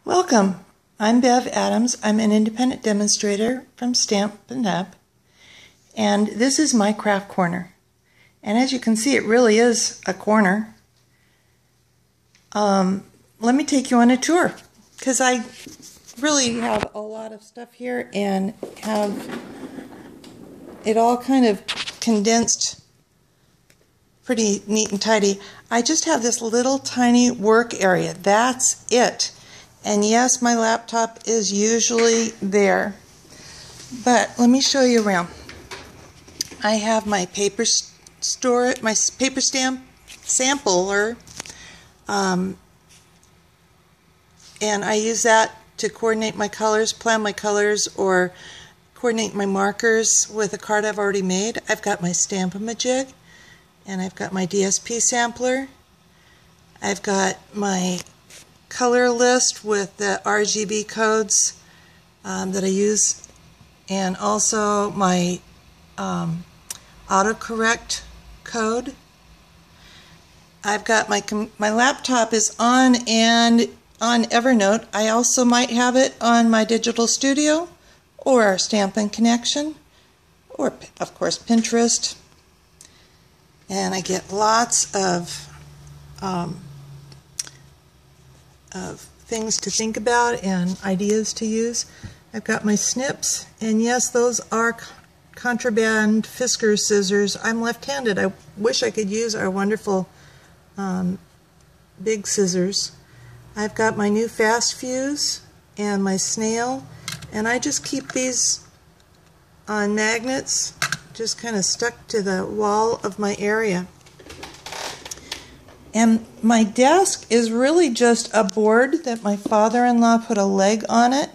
Welcome. I'm Bev Adams. I'm an independent demonstrator from Stampin' Up! And this is my craft corner. And as you can see, it really is a corner. Let me take you on a tour, because I really have a lot of stuff here and have it all kind of condensed pretty neat and tidy. I just have this little tiny work area. That's it. And yes, my laptop is usually there. But let me show you around. I have my paper my paper stamp sampler, and I use that to coordinate my colors, plan my colors, or coordinate my markers with a card I've already made. I've got my Stamp-A-Majig, and I've got my DSP sampler. I've got my color list with the RGB codes that I use, and also my autocorrect code. I've got my laptop is on Evernote. I also might have it on my Digital Studio or Stampin' Connection, or of course Pinterest. And I get lots of things to think about and ideas to use. I've got my snips, and yes, those are contraband Fiskars scissors. I'm left-handed. I wish I could use our wonderful big scissors. I've got my new fast fuse and my snail, and I just keep these on magnets, just kind of stuck to the wall of my area. And my desk is really just a board that my father-in-law put a leg on it,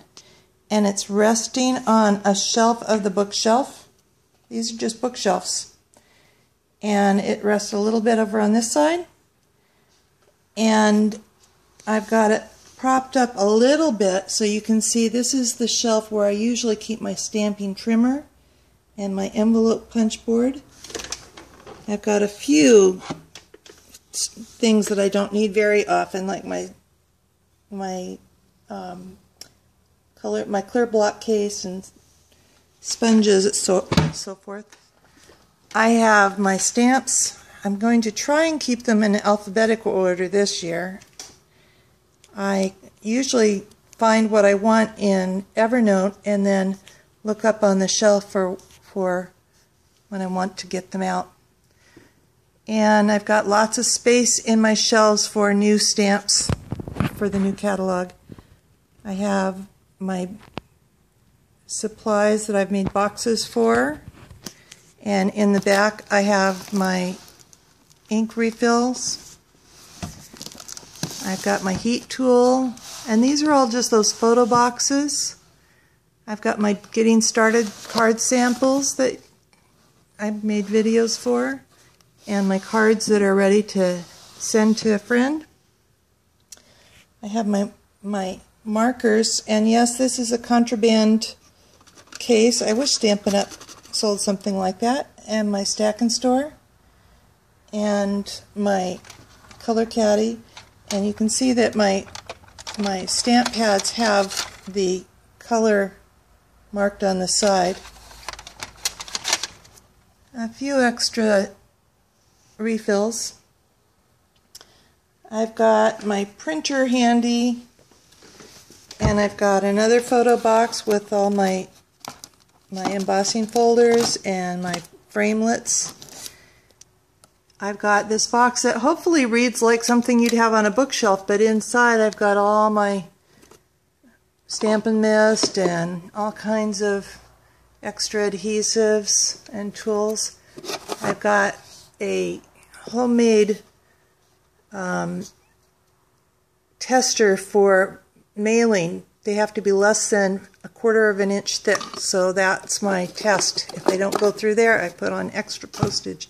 and it's resting on a shelf of the bookshelf. These are just bookshelves. And it rests a little bit over on this side. And I've got it propped up a little bit so you can see this is the shelf where I usually keep my stamping trimmer and my envelope punch board. I've got a few things that I don't need very often, like my clear block case and sponges and so forth. I have my stamps. I'm going to try and keep them in alphabetical order this year. I usually find what I want in Evernote and then look up on the shelf for when I want to get them out. And I've got lots of space in my shelves for new stamps for the new catalog. I have my supplies that I've made boxes for, and in the back I have my ink refills. I've got my heat tool, and these are all just those photo boxes. I've got my getting started card samples that I've made videos for, and my cards that are ready to send to a friend. I have my markers, and yes, this is a contraband case. I wish Stampin' Up! Sold something like that. And my Stack and Store, and my color caddy, and you can see that my stamp pads have the color marked on the side. A few extra refills. I've got my printer handy, and I've got another photo box with all my embossing folders and my framelits. I've got this box that hopefully reads like something you'd have on a bookshelf, but inside I've got all my Stampin' Mist and all kinds of extra adhesives and tools. I've got a homemade tester for mailing. They have to be less than 1/4 of an inch thick, so that's my test. If I don't go through there, I put on extra postage.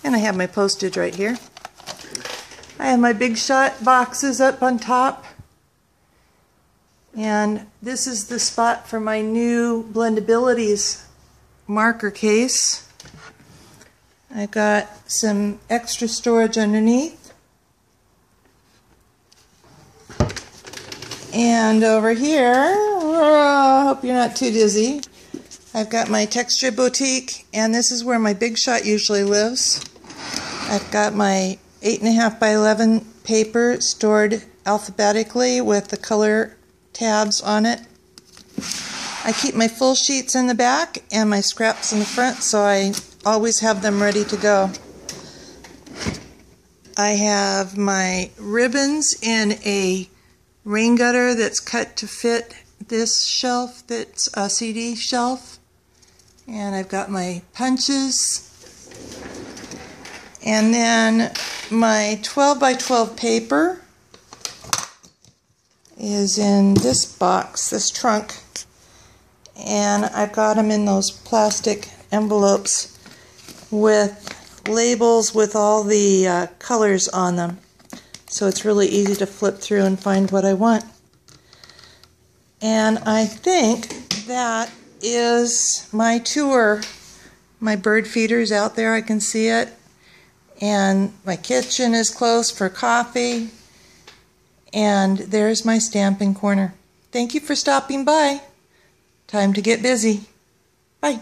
And I have my postage right here. I have my Big Shot boxes up on top. And this is the spot for my new Blendabilities marker case. I've got some extra storage underneath. And over here, I hope you're not too dizzy, I've got my Texture Boutique, and this is where my Big Shot usually lives. I've got my 8.5 by 11 paper stored alphabetically with the color tabs on it. I keep my full sheets in the back and my scraps in the front, so I always have them ready to go. I have my ribbons in a rain gutter that's cut to fit this shelf that's a CD shelf. And I've got my punches. And then my 12 by 12 paper is in this box, this trunk. And I've got them in those plastic envelopes with labels with all the colors on them. So it's really easy to flip through and find what I want. And I think that is my tour. My bird feeder's out there, I can see it. And my kitchen is closed for coffee. And there's my stamping corner. Thank you for stopping by. Time to get busy. Bye.